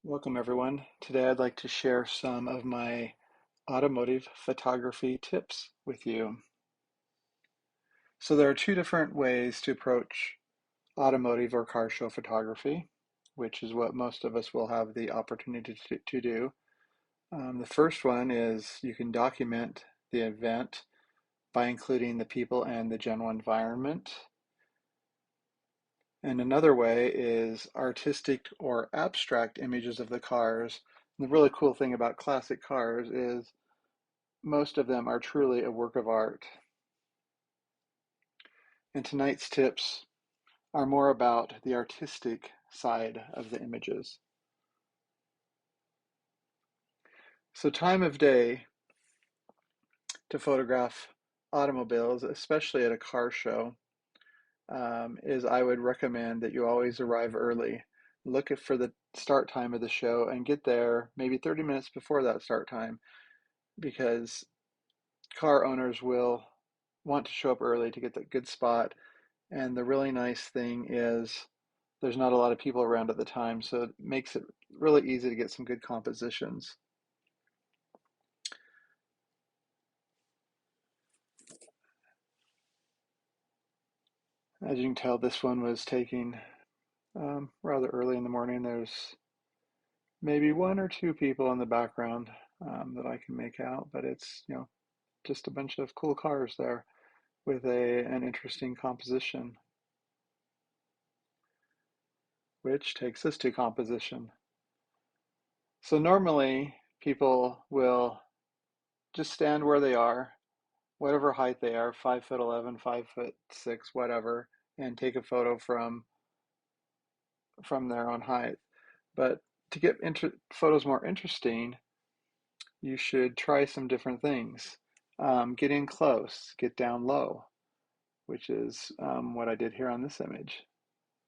Welcome everyone. Today I'd like to share some of my automotive photography tips with you. So there are two different ways to approach automotive or car show photography, which is what most of us will have the opportunity to do. The first one is you can document the event by including the people and the general environment. And another way is artistic or abstract images of the cars. And the really cool thing about classic cars is most of them are truly a work of art. And tonight's tips are more about the artistic side of the images. So, time of day to photograph automobiles, especially at a car show, is I would recommend that you always arrive early. Look for the start time of the show and get there maybe 30 minutes before that start time because car owners will want to show up early to get that good spot. And the really nice thing is there's not a lot of people around at the time, so it makes it really easy to get some good compositions. As you can tell, this one was taking rather early in the morning. There's maybe one or two people in the background that I can make out, but it's just a bunch of cool cars there with an interesting composition, which takes us to composition. So normally people will just stand where they are, whatever height they are, 5'11", 5'6", whatever, and take a photo from their own height. But to get photos more interesting, you should try some different things. Get in close, get down low, which is what I did here on this image,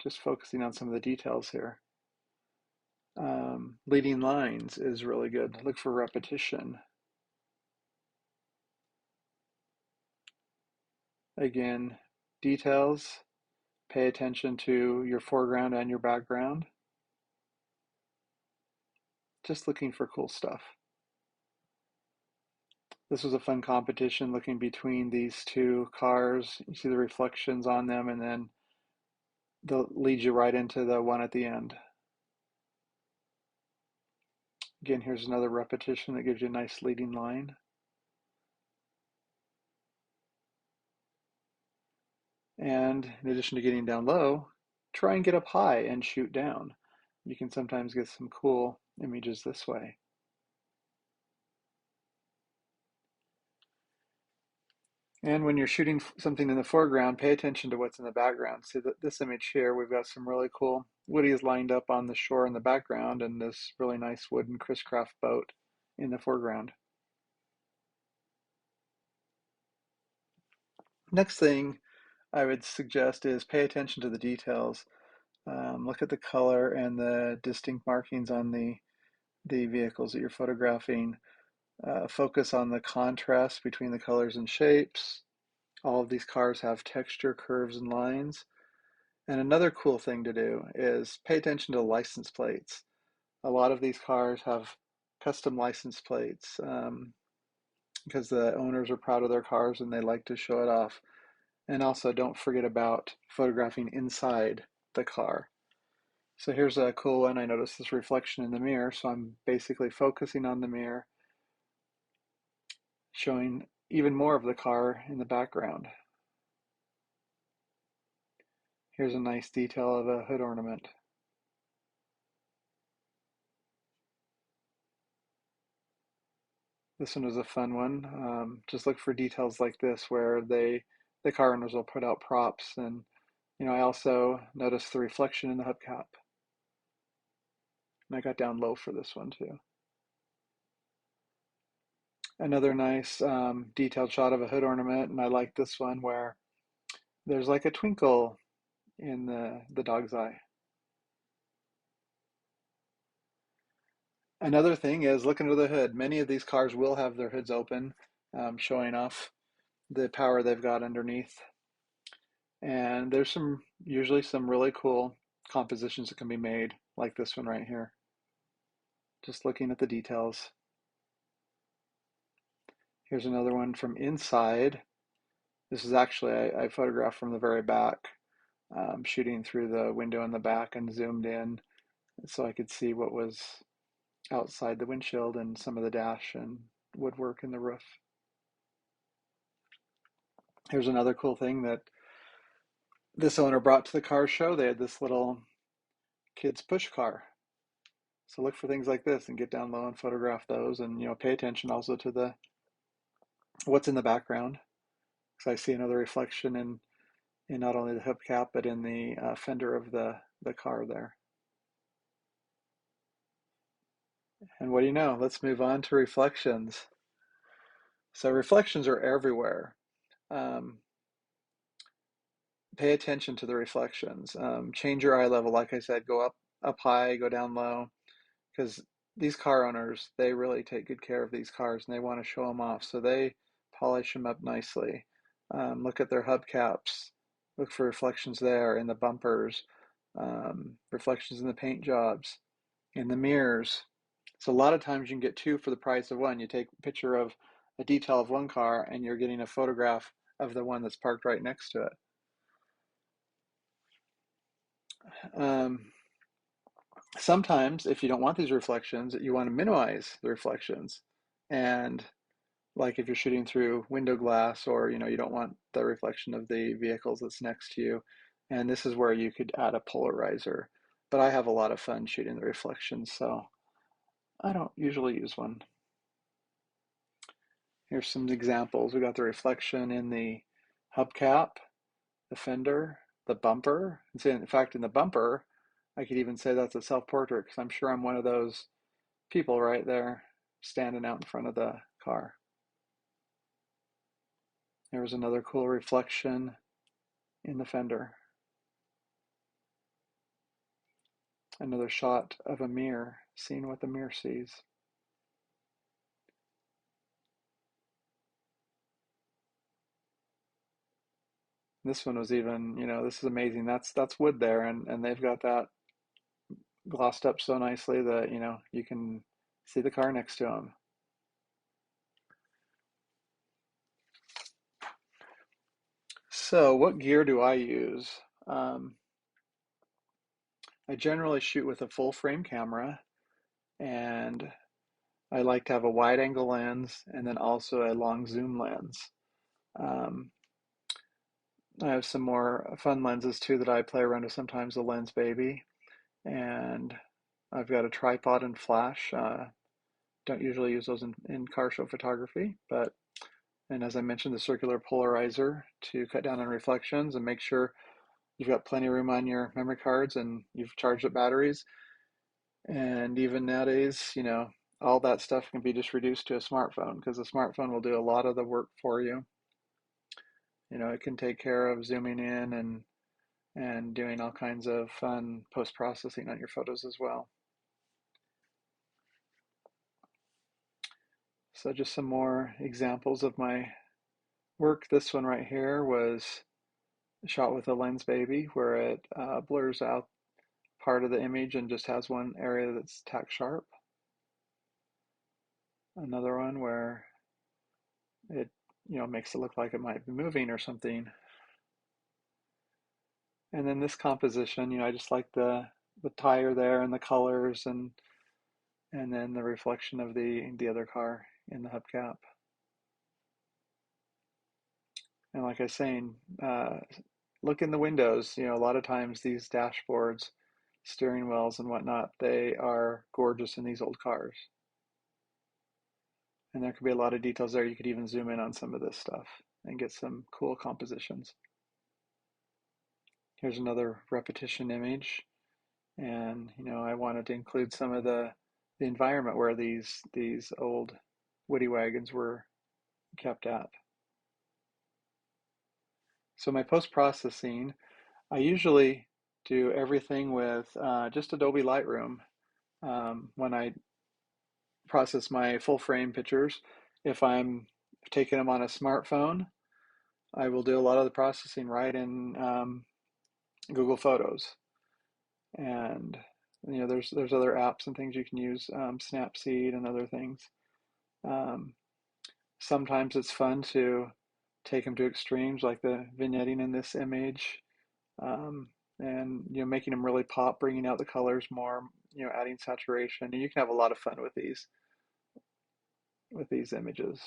just focusing on some of the details here. Leading lines is really good. Look for repetition. Again, details, pay attention to your foreground and your background. Just looking for cool stuff. This was a fun competition looking between these two cars. You see the reflections on them, and then they'll lead you right into the one at the end. Again, here's another repetition that gives you a nice leading line. And in addition to getting down low, try and get up high and shoot down. You can sometimes get some cool images this way. And when you're shooting something in the foreground, pay attention to what's in the background. See this image here, we've got some really cool woodies lined up on the shore in the background and this really nice wooden Chris Craft boat in the foreground. Next thing I would suggest is pay attention to the details. Look at the color and the distinct markings on the vehicles that you're photographing. Focus on the contrast between the colors and shapes. All of these cars have texture, curves, and lines. And another cool thing to do is pay attention to license plates. A lot of these cars have custom license plates because the owners are proud of their cars and they like to show it off. And also don't forget about photographing inside the car. So here's a cool one. I noticed this reflection in the mirror, so I'm basically focusing on the mirror, showing even more of the car in the background. Here's a nice detail of a hood ornament. This one was a fun one. Just look for details like this where the car owners will put out props, and I also noticed the reflection in the hubcap. And I got down low for this one too. Another nice detailed shot of a hood ornament, and I like this one where there's like a twinkle in the dog's eye. Another thing is look under the hood. Many of these cars will have their hoods open, showing off the power they've got underneath. And there's usually some really cool compositions that can be made, like this one right here. just looking at the details. Here's another one from inside. This is actually, I photographed from the very back, shooting through the window in the back and zoomed in so I could see what was outside the windshield and some of the dash and woodwork in the roof. Here's another cool thing that this owner brought to the car show. They had this little kids push car. So look for things like this and get down low and photograph those, and pay attention also to the what's in the background. Because I see another reflection in not only the hubcap but in the fender of the car there. And what do you know? Let's move on to reflections. So reflections are everywhere. Um, Pay attention to the reflections. Change your eye level. Like I said, go up high, go down low, because these car owners, they really take good care of these cars and they want to show them off. So they polish them up nicely. Look at their hubcaps. Look for reflections there in the bumpers, reflections in the paint jobs, in the mirrors. So a lot of times you can get two for the price of one. You take a picture of a detail of one car and you're getting a photograph of the one that's parked right next to it. Sometimes if you don't want these reflections, you want to minimize the reflections. And like if you're shooting through window glass, or you don't want the reflection of the vehicles that's next to you, and this is where you could add a polarizer. But I have a lot of fun shooting the reflections, so I don't usually use one. Here's some examples. We got the reflection in the hubcap, the fender, the bumper. And see, in fact, in the bumper, I could even say that's a self-portrait because I'm sure I'm one of those people right there standing out in front of the car. There was another cool reflection in the fender. Another shot of a mirror, seeing what the mirror sees. This one was even, this is amazing. That's wood there, and they've got that glossed up so nicely that, you can see the car next to them. So what gear do I use? Um, I generally shoot with a full frame camera, and I like to have a wide angle lens and then also a long zoom lens. Um, I have some more fun lenses too that I play around with sometimes, a Lens Baby, and I've got a tripod and flash. Don't usually use those in car show photography, and as I mentioned, the circular polarizer to cut down on reflections and make sure you've got plenty of room on your memory cards and you've charged up batteries. And even nowadays, all that stuff can be just reduced to a smartphone because a smartphone will do a lot of the work for you. It can take care of zooming in and doing all kinds of fun post-processing on your photos as well. So just some more examples of my work. This one right here was shot with a Lens Baby where it blurs out part of the image and just has one area that's tack sharp. Another one where it makes it look like it might be moving or something. And then this composition, I just like the tire there and the colors and then the reflection of the other car in the hubcap. And like I was saying, look in the windows. A lot of times these dashboards, steering wheels and whatnot, they are gorgeous in these old cars. And there could be a lot of details there. You could even zoom in on some of this stuff and get some cool compositions. Here's another repetition image. And, I wanted to include some of the environment where these old woody wagons were kept at. So my post-processing, I usually do everything with just Adobe Lightroom when I process my full frame pictures. If I'm taking them on a smartphone, I will do a lot of the processing right in Google Photos. And there's other apps and things you can use, Snapseed and other things. Um, Sometimes it's fun to take them to extremes, like the vignetting in this image, um, and making them really pop, bringing out the colors more, adding saturation, and you can have a lot of fun with these images.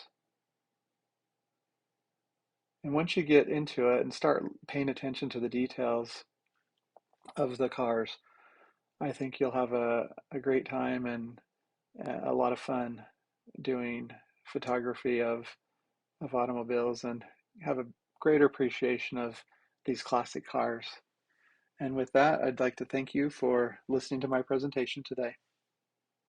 And once you get into it and start paying attention to the details of the cars, I think you'll have a great time and a lot of fun doing photography of automobiles and have a greater appreciation of these classic cars. And with that, I'd like to thank you for listening to my presentation today.